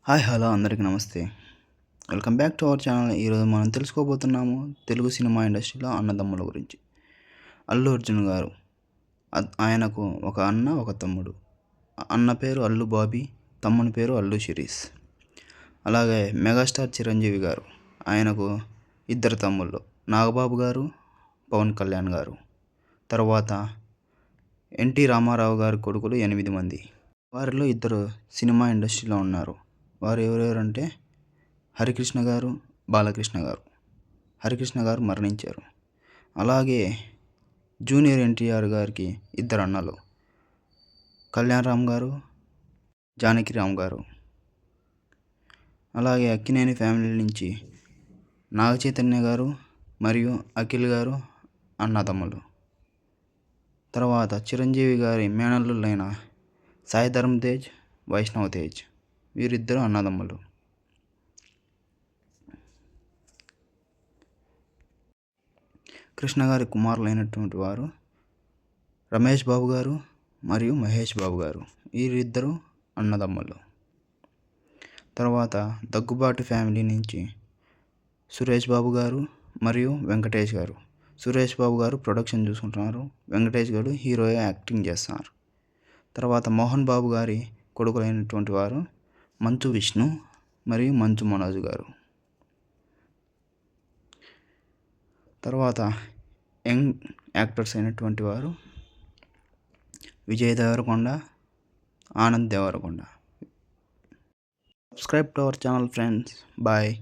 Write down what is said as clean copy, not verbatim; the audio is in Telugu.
హాయ్ హలో అందరికీ నమస్తే. Welcome back to our channel. ఈరోజు మనం తెలుసుకోబోతున్నాము తెలుగు సినిమా ఇండస్ట్రీలో అన్నదమ్ముల గురించి. అల్లు అర్జున్ గారు, ఆయనకు ఒక అన్న ఒక తమ్ముడు. అన్న పేరు అల్లు బాబీ, తమ్ముని పేరు అల్లు శిరీష్. అలాగే మెగాస్టార్ చిరంజీవి గారు, ఆయనకు ఇద్దరు తమ్ముళ్ళు, నాగబాబు గారు, పవన్ కళ్యాణ్ గారు. తర్వాత ఎన్టీ రామారావు గారి కొడుకులు 8 మంది. వారిలో ఇద్దరు సినిమా ఇండస్ట్రీలో ఉన్నారు. వారు ఎవరెవరంటే హరికృష్ణ గారు, బాలకృష్ణ గారు. హరికృష్ణ గారు మరణించారు. అలాగే జూనియర్ ఎన్టీఆర్ గారికి ఇద్దరు అన్నలు, కళ్యాణ్ రామ్ గారు, జానకిరామ్ గారు. అలాగే అక్కినేని ఫ్యామిలీ నుంచి నాగ చైతన్య గారు మరియు అఖిల్ గారు అన్నదమ్ములు. తర్వాత చిరంజీవి గారి మేనల్లులైన సాయి ధరమ్ తేజ్, వైష్ణవ్ తేజ్, వీరిద్దరు అన్నదమ్ములు. కృష్ణ గారి కుమారులైనటువంటి వారు రమేష్ బాబు గారు మరియు మహేష్ బాబు గారు, వీరిద్దరు అన్నదమ్ములు. తర్వాత దగ్గుబాటి ఫ్యామిలీ నుంచి సురేష్ బాబు గారు మరియు వెంకటేష్ గారు. సురేష్ బాబు గారు ప్రొడక్షన్ చూసుకుంటున్నారు, వెంకటేష్ గారు హీరోగా యాక్టింగ్ చేస్తున్నారు. తర్వాత మోహన్ బాబు గారి కొడుకులైనటువంటి వారు మంచు విష్ణు మరియు మంచు మనోజ్ గారు. తర్వాత యంగ్ యాక్టర్స్ అయినటువంటి వారు Vijay Devarakonda, Anand Devarakonda. Subscribe to our channel friends. Bye.